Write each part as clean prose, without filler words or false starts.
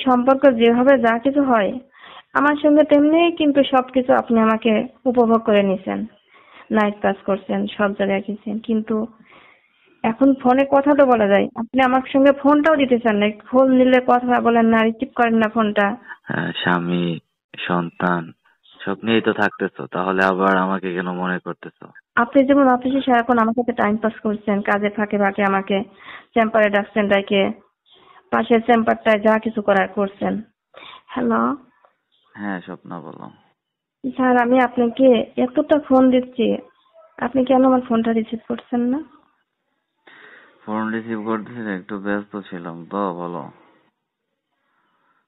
সম্পর্ক যেভাবে যা কিছু হয় আমার সঙ্গে তেমনি কিন্তু সবকিছু আপনি আমাকে উপভোগ করে নিছেন। নাইট কাজ করছেন, সব জায়গায় গেছেন, কিন্তু এখন ফোনে কথা তো বলা যায়, আপনি আমার সঙ্গে ফোনটাও দিতে চান না। ফোন নিলে কথা বলেন না, রিসিভ করেন না ফোনটা। হ্যাঁ, স্বামী, সন্তান সব নিয়েই তো থাকতেছো, তাহলে আবার আমাকে কেন মনে করতেছো? আপনি যেমন অফিসে সারাক্ষণ আমার সাথে টাইম পাস করছেন, কাজে ফাঁকে ফাঁকে আমাকে চেম্বারে ডাকছেন, ডাকে পাশের চেম্বারটায় যা কিছু করার করছেন। হ্যালো হ্যাঁ, স্বপ্না বলো। স্যার, আমি আপনাকে এতটা ফোন দিচ্ছি, আপনি কেন আমার ফোনটা রিসিভ করছেন না? ফোন রিসিভ করতেছি, একটু ব্যস্ত ছিলাম তো, বলো।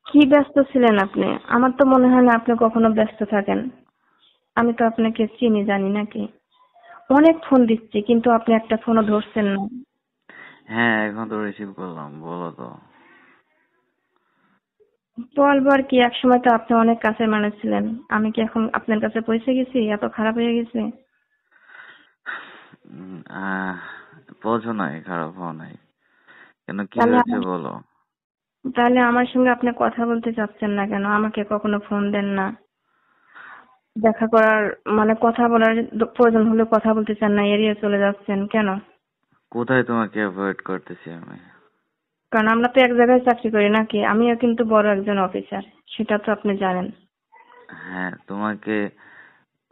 কি ব্যস্ত ছিলেন আপনি? আমার তো মনে হয় না আপনি কখনো ব্যস্ত থাকেন। আমি তো আপনাকে চিনি জানি নাকি? অনেক ফোন দিচ্ছি কিন্তু আপনি একটা ফোনও ধরছেন না। হ্যাঁ, এখন তো রিসিভ করলাম, বলো তো। বলবার কি, এক সময় তো আপনি অনেক কাছের মানুষ ছিলেন। আমি কি এখন আপনার কাছে পৌঁছে গেছি, এত খারাপ হয়ে গেছে? উম, আহ বোঝো নাই, খারাপ হও নাই। কেন, কি তাহলে হয়েছে আমার বলো। তাহলে আমার সঙ্গে আপনি কথা বলতে চাচ্ছেন না কেন? আমাকে কখনো ফোন দেন না, দেখা করার মানে কথা বলার প্রয়োজন হলে কথা বলতে চান না, এড়িয়ে চলে যাচ্ছেন কেন? কোথায় তোমাকে অ্যাভয়েড করতেছি আমি? কারণ আমরা তো এক জায়গায় চাকরি করি নাকি? আমিও কিন্তু বড় একজন অফিসার, সেটা তো আপনি জানেন। হ্যাঁ, তোমাকে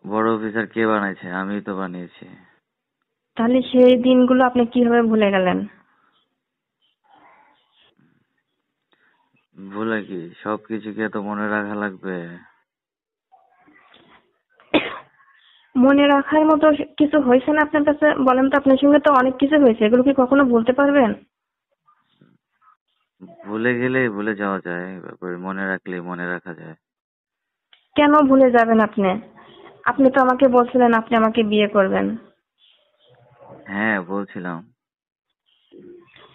বড় অফিসার কে বানাইছে? আমিই তো বানিয়েছি। তাহলে সেই দিনগুলো আপনি কিভাবে ভুলে গেলেন? ভুলে কি সবকিছু কি এত মনে রাখা লাগবে? মনে রাখার মতো কিছু হয়েছে না আপনার কাছে? বলেন তো, আপনার সঙ্গে তো অনেক কিছু হয়েছে, এগুলো কি কখনো বলতে পারবেন? ভুলে গেলেই ভুলে যাওয়া যায়, ব্যাপারে মনে রাখলেই মনে রাখা যায়। কেন ভুলে যাবেন আপনি? আপনি তো আমাকে বলছিলেন আপনি আমাকে বিয়ে করবেন। হ্যাঁ, বলছিলাম।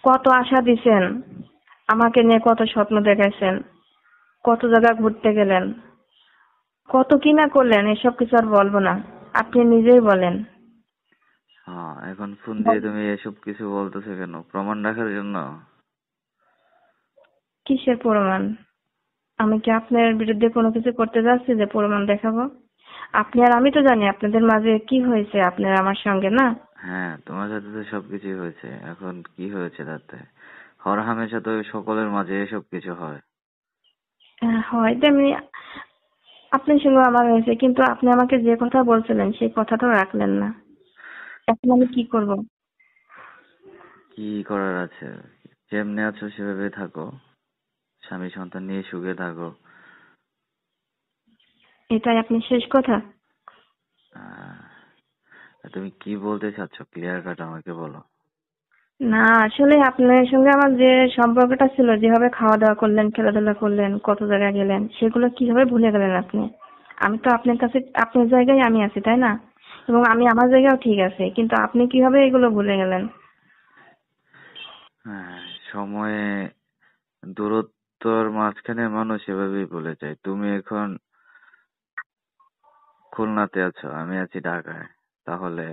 কত আশা দিছেন, আমাকে নিয়ে কত স্বপ্ন দেখাইছেন, কত জায়গা ঘুরতে গেলেন, কত কি না করলেন, এসব কিছু আর বলবো না। আপনি নিজেই বলেন। হ্যাঁ, এখন ফোন দিয়ে তুমি এসব কিছু বলতেছো কেন? প্রমাণ রাখার জন্য? কিসের প্রমাণ? আমি কি আপনার বিরুদ্ধে কোনো কিছু করতে যাচ্ছি যে প্রমাণ দেখাবো? আপনি আর আমি তো জানি আপনাদের মাঝে কি হয়েছে আপনার আমার সঙ্গে, না? হ্যাঁ, তোমার সাথে তো সবকিছুই হয়েছে, এখন কি হয়েছে তাতে? হর হামেশা তো সকলের মাঝে এসব কিছু হয়। হয় তেমনি আপনার সঙ্গে আমার হয়েছে, কিন্তু আপনি আমাকে যে কথা বলছিলেন সেই কথাটাও রাখলেন না। এখন আমি কি করব? কি করার আছে? যেমনি আছো সেভাবে থাকো, স্বামী সন্তান নিয়ে সুখে থাকো। এটাই আপনি শেষ কথা? তুমি কি বলতে চাচ্ছ, ক্লিয়ার কাট আমাকে বলো। না, আসলে আপনার সঙ্গে আমার যে সম্পর্কটা ছিল, যেভাবে খাওয়া দাওয়া করলেন, খেলাধুলা করলেন, কত জায়গায় গেলেন, সেগুলো কিভাবে ভুলে গেলেন আপনি? আমি তো আপনার কাছে, আপনার জায়গায় আমি আছি, তাই না? এবং আমি আমার জায়গাও ঠিক আছে, কিন্তু আপনি কিভাবে এগুলো ভুলে গেলেন? হ্যাঁ, সময়ে দূরত্বর মাঝখানে মানুষ এভাবেই বলে যায়। তুমি এখন খুলনাতে আছো, আমি আছি ঢাকায়, তাহলে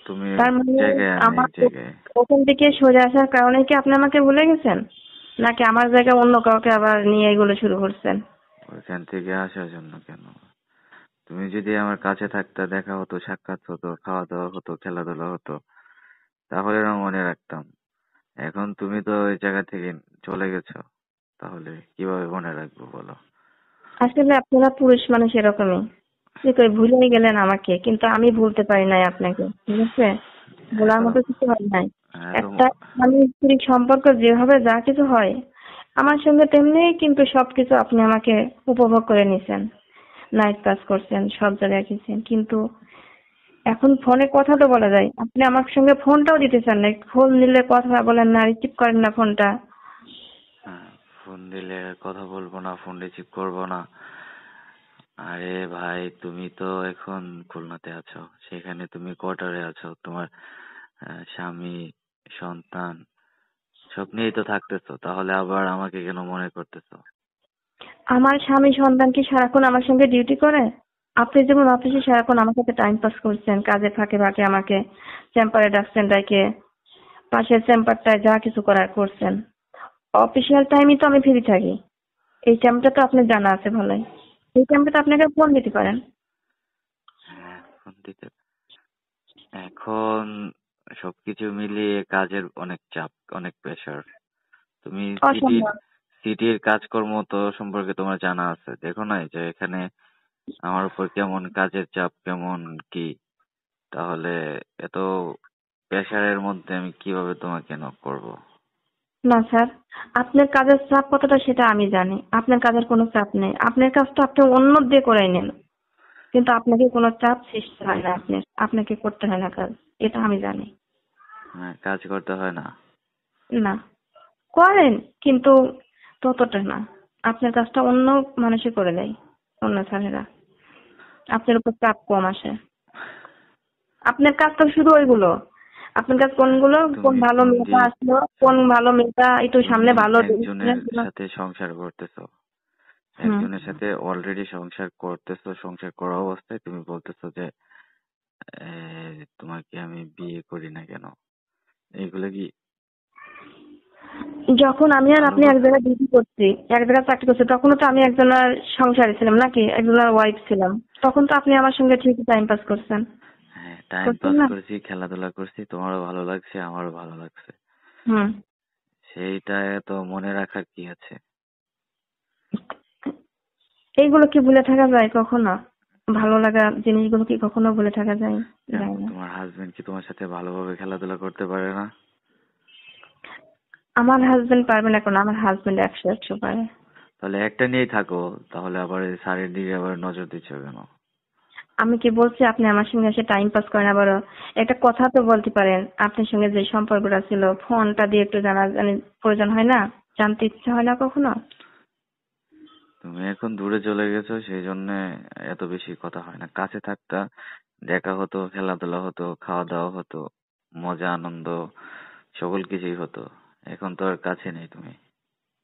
তুমি এক তার মানে জায়গায়, আমি আমার এক জায়গায়। ওখান থেকে সরে আসার কারণে কি আপনি আমাকে ভুলে গেছেন, নাকি আমার জায়গায় অন্য কাউকে আবার নিয়ে এগুলো শুরু করছেন? ওইখান থেকে আসার জন্য কেন? তুমি যদি আমার কাছে থাকতে, দেখা হতো, সাক্ষাৎ হতো, খাওয়া দাওয়া হতো, খেলাধুলা হতো, তাহলে না মনে রাখতাম। এখন তুমি তো ওই জায়গা থেকে চলে গেছো, তাহলে কিভাবে মনে রাখবো বলো? আসলে আপনারা পুরুষ মানুষ এরকমই, যে কই ভুলে গেলেন আমাকে, কিন্তু আমি ভুলতে পারি নাই আপনাকে, ঠিক আছে? এত ভোলার মতো কিছু হয় নাই। এত একটা স্বামী স্ত্রীর সম্পর্ক যেভাবে যা কিছু হয় আমার সঙ্গে তেমনি কিন্তু সবকিছু আপনি আমাকে উপভোগ করে নিছেন। নাইট কাজ করছেন, সব জায়গায় গেছেন, কিন্তু এখন ফোনে কথা তো বলা যায়, আপনি আমার সঙ্গে ফোনটাও দিতে চান না। ফোন নিলে কথা বলেন না, রিসিভ করেন না ফোনটা। হ্যাঁ, ফোন দিলে কথা বলবো না, ফোন রিসিভ করবো না? আরে ভাই, তুমি তো এখন খুলনাতে আছো, সেখানে তুমি কোয়ার্টারে আছো, তোমার স্বামী, সন্তান সব নিয়েই তো থাকতেছো, তাহলে আবার আমাকে কেন মনে করতেছো? আমার স্বামী সন্তান কি সারাক্ষণ আমার সঙ্গে ডিউটি করে? আপনি যেমন অফিসে সারাক্ষণ আমার সাথে টাইম পাস করছেন, কাজে ফাঁকে ফাঁকে আমাকে চেম্বারে ডাকছেন, ডাকে পাশের চেম্বারটায় যা কিছু করার করছেন। অফিসিয়াল টাইমই তো আমি ফ্রি থাকি। এই টাইমটা তো আপনার জানা আছে ভালোই। এই টাইমটা তো আপনাকে ফোন দিতে পারেন। হ্যাঁ, ফোন দিতে এখন সবকিছু মিলিয়ে কাজের অনেক চাপ, অনেক প্রেশার। তুমি সিটির অসম্ভব। সিটির কাজকর্ম তো সম্পর্কে তোমার জানা আছে, দেখো না যে এখানে আমার উপর কেমন কাজের চাপ, কেমন কি। তাহলে এত প্রেশারের মধ্যে আমি কিভাবে তোমাকে নক করব? না স্যার, আপনার কাজের চাপ কতটা সেটা আমি জানি। আপনার কাজের কোনো চাপ নেই। আপনার কাজটা আপনি অন্য দিয়ে করে নেন, কিন্তু আপনাকে কোনো চাপ সৃষ্টি হয় না। আপনাকে করতে হয় না কাজ, এটা আমি জানি। হ্যাঁ, কাজ করতে হয় না। না, করেন কিন্তু ততটা না। আপনার কাজটা অন্য মানুষে করে দেয়, অন্য স্যারেরা। আপনার উপর চাপ কম আসে। আপনার কাজ তো শুধু ওইগুলো। আপনার কাজ কোনগুলো? কোন তুমি ভালো ফোন মেয়েটা দিয়ে আসলো, কোন তুমি ভালো মেয়েটা একটু তুমি সামনে ভালো একজনের এগুলো। সাথে সংসার করতেছো, হুম। একজনের সাথে অলরেডি সংসার করতেছো, সংসার করা অবস্থায় তুমি বলতেছো যে তোমাকে আমি বিয়ে করি না কেন? এইগুলো কি যখন আমি আর ভালো আপনি এক কথা? জায়গায় ডিউটি করছি, এক জায়গায় চাকরি করছি, তখনও তো আমি একজনের সংসারে ছিলাম নাকি, একজনের ওয়াইফ ছিলাম। তখন তো আপনি আমার সঙ্গে ঠিকই টাইম পাস করছেন, হ্যাঁ, টাইম করছেন পাস না? করেছি, খেলাধুলা করছি, তোমারও ভালো লাগছে, আমারও ভালো লাগছে। হুম। সেইটা তো মনে রাখার কি আছে? এইগুলো কি ভুলে থাকা যায় কখনো? ভালো লাগা জিনিসগুলো কি কখনো ভুলে থাকা যায়? কেন, যায় না। তোমার হাজবেন্ড কি তোমার সাথে ভালোভাবে খেলাধুলা করতে পারে না? আমার হাজবেন্ড পারবে না, কোনো আমার হাজবেন্ড 100-100 পারে। তাহলে একটা নিয়েই থাকো, তাহলে আবার এই শাড়ির দিকে আবার নজর দিচ্ছ কেন? আমি কি বলছি আপনি আমার সঙ্গে এসে টাইম পাস করেন? আবারও একটা কথা তো বলতে পারেন। আপনার সঙ্গে যে সম্পর্কটা ছিল, ফোনটা দিয়ে একটু জানা জানি প্রয়োজন হয় না? জানতে ইচ্ছা হয় না কখনো? তুমি এখন দূরে চলে গেছো, সেই জন্য এত বেশি কথা হয় না। কাছে থাকতা, দেখা হতো, খেলাধুলা হতো, খাওয়া দাওয়া হতো, মজা আনন্দ সকল কিছুই হতো। এখন তো আর কাছে নেই তুমি।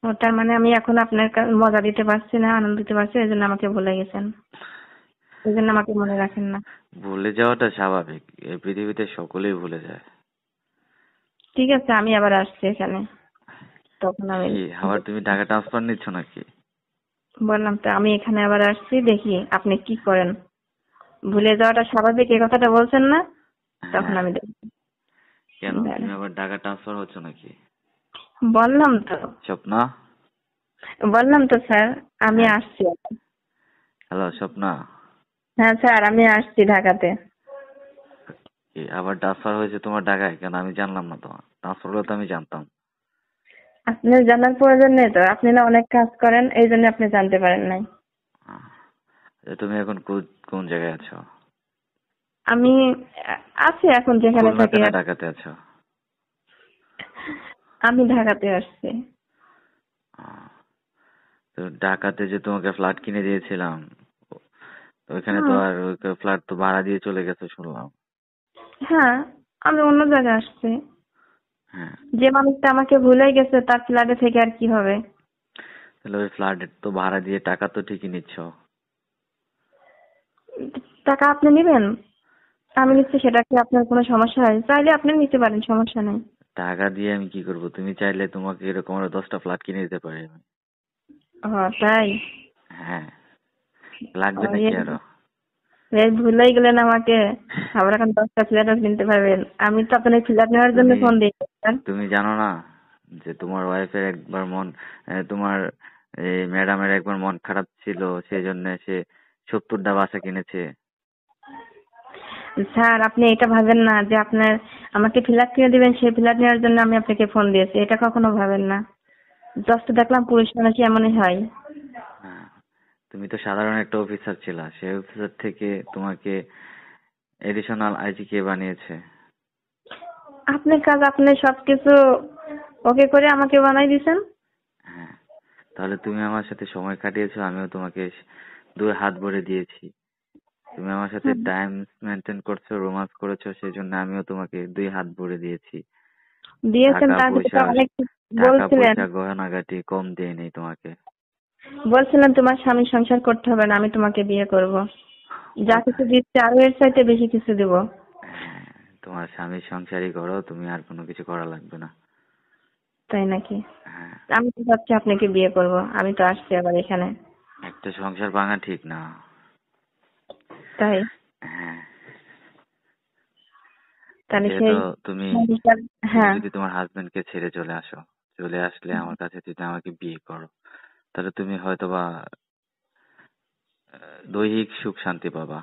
ও, তার মানে আমি এখন আপনার মজা দিতে পারছি না, আনন্দ দিতে পারছি, এই জন্য আমাকে ভুলে গেছেন, এই জন্য আমাকে মনে রাখেন না। ভুলে যাওয়াটা স্বাভাবিক, এই পৃথিবীতে সকলেই ভুলে যায়। ঠিক আছে, আমি আবার আসছি এখানে, তখন আমি কি আবার তুমি টাকা ট্রান্সফার নিচ্ছ নাকি? বললাম তো আমি এখানে আবার আসছি, দেখি আপনি কি করেন। ভুলে যাওয়াটা স্বাভাবিক, এই কথাটা বলছেন না? তখন হ্যাঁ, আমি দেখি। কেন তুমি দাঁড়ান। আবার টাকা ট্রান্সফার হচ্ছ নাকি? বললাম তো, স্বপ্না। বললাম তো স্যার, আমি হ্যাঁ, আসছি এখন। হ্যালো স্বপ্না। হ্যাঁ স্যার, আমি আসছি ঢাকাতে। কি আবার ট্রান্সফার হয়েছে তোমার টাকায়? কেন আমি জানলাম না, তোমার ট্রান্সফার হলে তো আমি জানতাম। আপনার জানার প্রয়োজন নেই তো, আপনি না অনেক কাজ করেন, এই জন্য আপনি জানতে পারেন নাই। আহ, তুমি এখন কোন জায়গায় আছো? আমি আছি এখন যেখানে খুলনাতে থাকি। না ঢাকাতে আছো? আমি ঢাকাতে আসছি। আহ, তো ঢাকাতে যে তোমাকে ফ্ল্যাট কিনে দিয়েছিলাম, তো ওইখানে তো হুম। আর ফ্ল্যাট তো ভাড়া দিয়ে চলে গেছে শুনলাম। হ্যাঁ, আমি অন্য জায়গায় আসছি। হ্যাঁ, যে মানুষটা আমাকে ভুলে গেছে তার ফ্ল্যাটে থেকে আর কি হবে? তাহলে ওই ফ্ল্যাটের তো ভাড়া দিয়ে টাকা তো ঠিকই নিচ্ছ। টাকা আপনি নেবেন? আমি নিচ্ছি, সেটা কি আপনার কোনো সমস্যা হয়? চাইলে আপনি নিতে পারেন, সমস্যা নেই। টাকা দিয়ে আমি কি করব? তুমি চাইলে তোমাকে এরকম আরো 10টা ফ্ল্যাট কিনে দিতে পারি আমি। ও তাই? হ্যাঁ, ও, লাগবে নাকি আরো? এই ভুলেই গেলেন আমাকে। আবার এখন 10টা ফ্ল্যাটও কিনতে পারবেন? আমি তো আপনার ফ্ল্যাট নেওয়ার জন্য তুমি ফোন দিয়েছি স্যার। তুমি জানো না যে তোমার ওয়াইফের একবার তোমার এই ম্যাডামের একবার মন খারাপ ছিল, সেই জন্য সে 70টা বাসা কিনেছে। স্যার, আপনি এটা ভাবেন না যে আপনার আমাকে ফ্ল্যাট কিনে দিবেন, সেই ফ্ল্যাট নেওয়ার জন্য আমি আপনাকে ফোন দিয়েছি, এটা কখনো ভাবেন না। জাস্ট দেখলাম পুরুষ মানুষ এমনই হয়। হ্যাঁ, তুমি তো সাধারণ একটা অফিসার ছিলা, সেই অফিসার থেকে তোমাকে এডিশনাল আইজি কে বানিয়েছে? আপনার কাজ, আপনি সবকিছু ওকে করে আমাকে বানাই দিয়েছেন। হ্যাঁ, তাহলে তুমি আমার সাথে সময় কাটিয়েছো, আমিও তোমাকে 2 হাত ভরে দিয়েছি। তুমি আমার সাথে হুম। টাইম মেনটেন করছো, রোমান্স করেছো, সেই জন্য আমিও তোমাকে 2 হাত ভরে দিয়েছি। দিয়েছেন, টাকা তার সাথে তো পয়সা অনেক টাকা বলছিলেন। পয়সা গহনাগাটি কম দেই নেই তোমাকে। বলছিলেন তোমার স্বামী সংসার করতে হবে না, আমি তোমাকে বিয়ে করব। যা কিছু কোথায়? দিচ্ছে আরো এর চাইতে বেশি কিছু দিব। হ্যাঁ, তোমার স্বামীর সংসারই করো, তুমি আর কোনো কিছু করা লাগবে না। তাই নাকি? হ্যাঁ, আমি তো ভাবছি আপনাকে বিয়ে করব, আমি তো আসছি আবার এখানে। একটা সংসার ভাঙা ঠিক না। তাই? হ্যাঁ, তাহলে যেহেতু সেই তুমি তুমি হ্যাঁ। যদি তোমার হাজবেন্ডকে ছেড়ে চলে আসো, চলে আসলে আমার কাছে যদি আমাকে বিয়ে করো, তাহলে তুমি হয়তোবা দৈহিক সুখ শান্তি পাবা,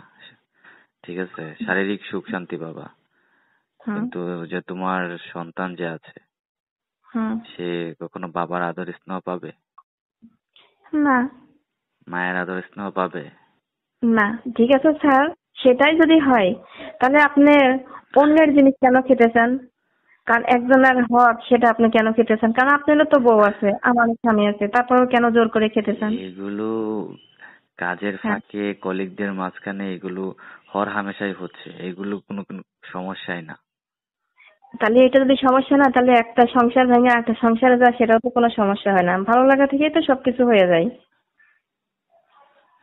ঠিক আছে, শারীরিক সুখ শান্তি পাবা, হুম। কিন্তু যে তোমার সন্তান যে আছে হুম। সে কখনো বাবার আদর স্নেহ পাবে? না। মায়ের আদর স্নেহ পাবে? না। ঠিক আছে স্যার, সেটাই যদি হয় তাহলে আপনি অন্যের জিনিস কেন খেতে চান? কারণ একজনের হক সেটা আপনি কেন খেতে চান? কারণ আপনারও তো বউ আছে, আমারও স্বামী আছে, তারপরেও কেন জোর করে খেতে চান? এগুলো কাজের হ্যাঁ। ফাঁকে কলিগদের মাঝখানে এগুলো হর হামেশাই হচ্ছে, এগুলো কোনো সমস্যাই না। তাহলে এটা যদি সমস্যা না, তাহলে একটা সংসার ভেঙে একটা সংসারে যায়, সেটাও তো কোনো সমস্যা হয় না। ভালো লাগা থেকেই তো সবকিছু হয়ে যায়।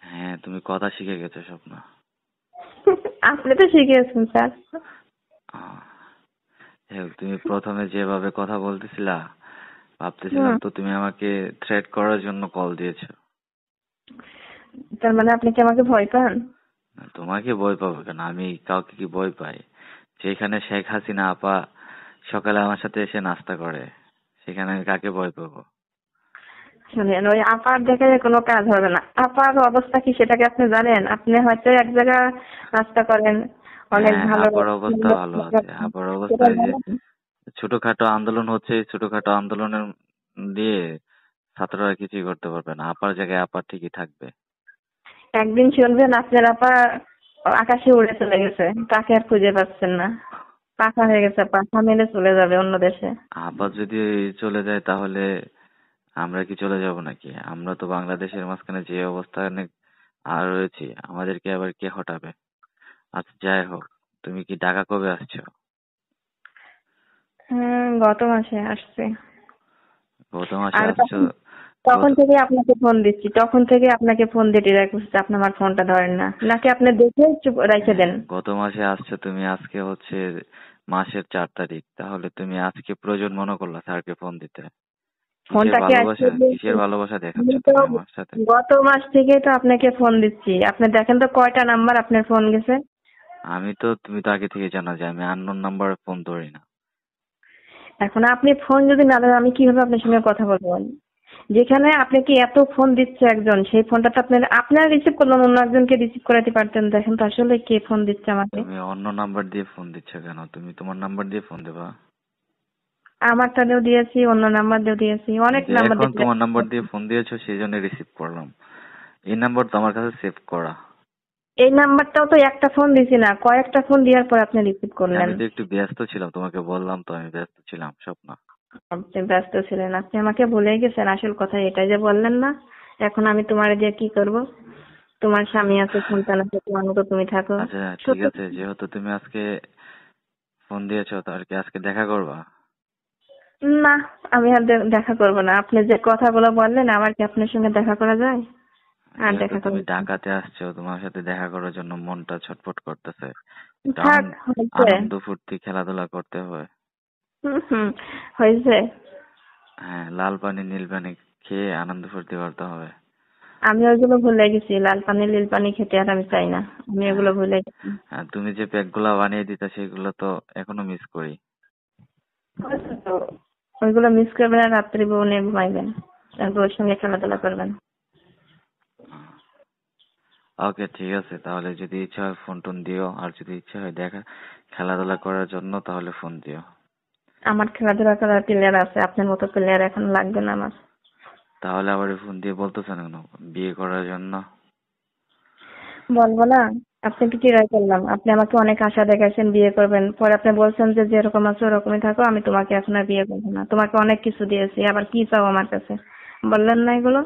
হ্যাঁ, তুমি কথা শিখে গেছো স্বপ্ন। আপনি তো শিখিয়েছেন স্যার। আহ, তুমি প্রথমে যেভাবে কথা বলতেছিলা, ভাবতেছিলাম হুম। তো তুমি আমাকে থ্রেট করার জন্য কল দিয়েছো। তার মানে আপনি কি আমাকে ভয় পান? না, তোমাকে ভয় পাবো কেন? আমি কাউকে কি ভয় পাই? যেখানে শেখ হাসিনা আপা সকালে আমার সাথে এসে নাস্তা করে, সেখানে আমি কাকে ভয় পাবো? শুনেন, ওই আপার দেখে কোনো কাজ হবে না। আপার অবস্থা কি সেটা কি আপনি জানেন? আপনি হয়তো এক জায়গায় নাস্তা করেন, অনেক হ্যাঁ, ভালো আপার অবস্থা ভালো আছে। আপার অবস্থা সেটা এই যে জানেন? ছোটখাটো আন্দোলন হচ্ছে, এই ছোটখাটো আন্দোলনের দিয়ে ছাত্ররা কিছুই করতে পারবে না। আপার জায়গায় আপা ঠিকই থাকবে। একদিন শুনবেন আপনার আপা আকাশে উড়ে চলে গেছে, তাকে আর খুঁজে পাচ্ছেন না। পাখা হয়ে গেছে, পাখা মেলে চলে যাবে অন্য দেশে। আপা যদি চলে যায় তাহলে আমরা কি চলে যাব নাকি? আমরা তো বাংলাদেশের মাঝখানে যে অবস্থানে আর রয়েছি, আমাদেরকে আবার কে হটাবে? আচ্ছা, যাই হোক, তুমি কি ঢাকা কবে আসছো? গত মাসে আসছে। গত মাসে আর আসছো? তখন গত থেকে আপনাকে ফোন দিচ্ছি, তখন থেকে আপনাকে ফোন দিয়ে ডিরাই করছি, আপনি আমার ফোনটা ধরেন না, নাকি আপনি দেখে চুপ রেখে দেন? গত মাসে আসছো তুমি, আজকে হচ্ছে মাসের 4 তারিখ, তাহলে তুমি আজকে প্রয়োজন মনে করলা স্যারকে ফোন দিতে? কিসের ফোনটাকে ভালোবাসা, অ্যাকচুয়ালি কিসের ভালোবাসা দেখাচ্ছ আমি তো তুমি আমার সাথে? গত মাস থেকেই তো আপনাকে ফোন দিচ্ছি, আপনি দেখেন তো কয়টা নাম্বার আপনার ফোন গেছে। তুমি তো আগে থেকে জানো যে আমি আননোন নাম্বারে ফোন ধরি না। এখন আপনি ফোন যদি না ধরেন, আমি কিভাবে আপনার সঙ্গে কথা বলবো? যেখানে আপনাকে এত ফোন দিচ্ছে একজন, সেই ফোনটা তো আপনার রিসিভ করলেন, অন্য একজনকে রিসিভ করাতে পারতেন। দেখেন তো আসলে কে ফোন দিচ্ছে আমাকে। তুমি অন্য নাম্বার দিয়ে ফোন দিচ্ছ কেন? তুমি তোমার নাম্বার দিয়ে ফোন দেবা। আমারটা দিয়েও দিয়েছি, অন্য নাম্বার দিয়েও দিয়েছি, এই অনেক যে নাম্বার এখন দিয়েছি। তোমার নাম্বার দিয়ে ফোন দিয়েছো সেই জন্য রিসিভ করলাম। এই নাম্বার তো আমার কাছে সেভ করা। এই নাম্বারটাও তো একটা ফোন দিছি না, কয়েকটা ফোন দেওয়ার পর আপনি রিসিভ করলেন। আমি তো একটু ব্যস্ত ছিলাম, তোমাকে বললাম তো আমি ব্যস্ত ছিলাম স্বপ্ন। আপনি ব্যস্ত ছিলেন, আপনি আমাকে ভুলে গেছেন। আসল কথা এটাই যে বললেন না, এখন আমি তোমার দিয়ে কি করব? তোমার স্বামী আছে, সন্তান আছে, তোমার মতো তুমি থাকো। আচ্ছা, ঠিক সত্যি। আছে, যেহেতু তুমি আজকে ফোন দিয়েছো তাহলে কি আজকে দেখা করবা? না, আমি আর দেখা করব না। আপনি যে কথাগুলো বললেন, আমার কি আপনার সঙ্গে দেখা করা যায়? আর যেহেতু দেখা করব তুমি না। ঢাকাতে আসছো, তোমার সাথে দেখা করার জন্য মনটা ছটফট করতেছে। একটু থাক, হয়েছে। আনন্দ ফুর্তি খেলাধুলা করতে হয়। হুম, হয়েছে। হ্যাঁ, লাল পানি নীল পানি খেয়ে আনন্দ ফুর্তি করতে হবে। আমি ওইগুলো ভুলে গেছি, লাল পানি নীল পানি খেতে আর আমি চাই না। আমি হ্যাঁ, এগুলো ভুলে গেছি। তুমি যে প্যাক গুলা বানিয়ে দিতা সেগুলো তো এখনো মিস করি। হয়েছে তো। ওইগুলো মিস করবেন আর রাত্রি বউ নিয়ে ঘুমাইবেন, তারপর ওর সঙ্গে খেলাধুলা করবেন। ওকে, ঠিক আছে, তাহলে যদি ইচ্ছা হয় ফোন টোন দিও, আর যদি ইচ্ছা হয় দেখা খেলাধুলা করার জন্য তাহলে ফোন দিও। আমার খেলাধুলা করার প্লেয়ার আছে, আপনার মতো প্লেয়ার এখন লাগবে না আমার। তাহলে আবার ফোন দিয়ে বলতেছো না কেন বিয়ে করার জন্য? বলবো না? আপনাকে চিরাই করলাম, আপনি আমাকে অনেক আশা দেখাইছেন বিয়ে করবেন, পরে আপনি বলছেন যে যেরকম আছো ওরকমই থাকো, আমি তোমাকে এখন আর বিয়ে করবো না। তোমাকে অনেক কিছু দিয়েছি, আবার কি চাও আমার কাছে? বললেন না এগুলো?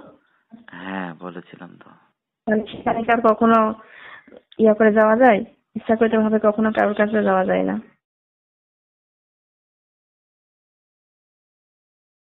হ্যাঁ, বলেছিলাম তো। মানে সেখানে কি আর কখনো ইয়া করে যাওয়া যায়? ইচ্ছা করতে ভাবে কখনো কারোর কাছে যাওয়া যায় না।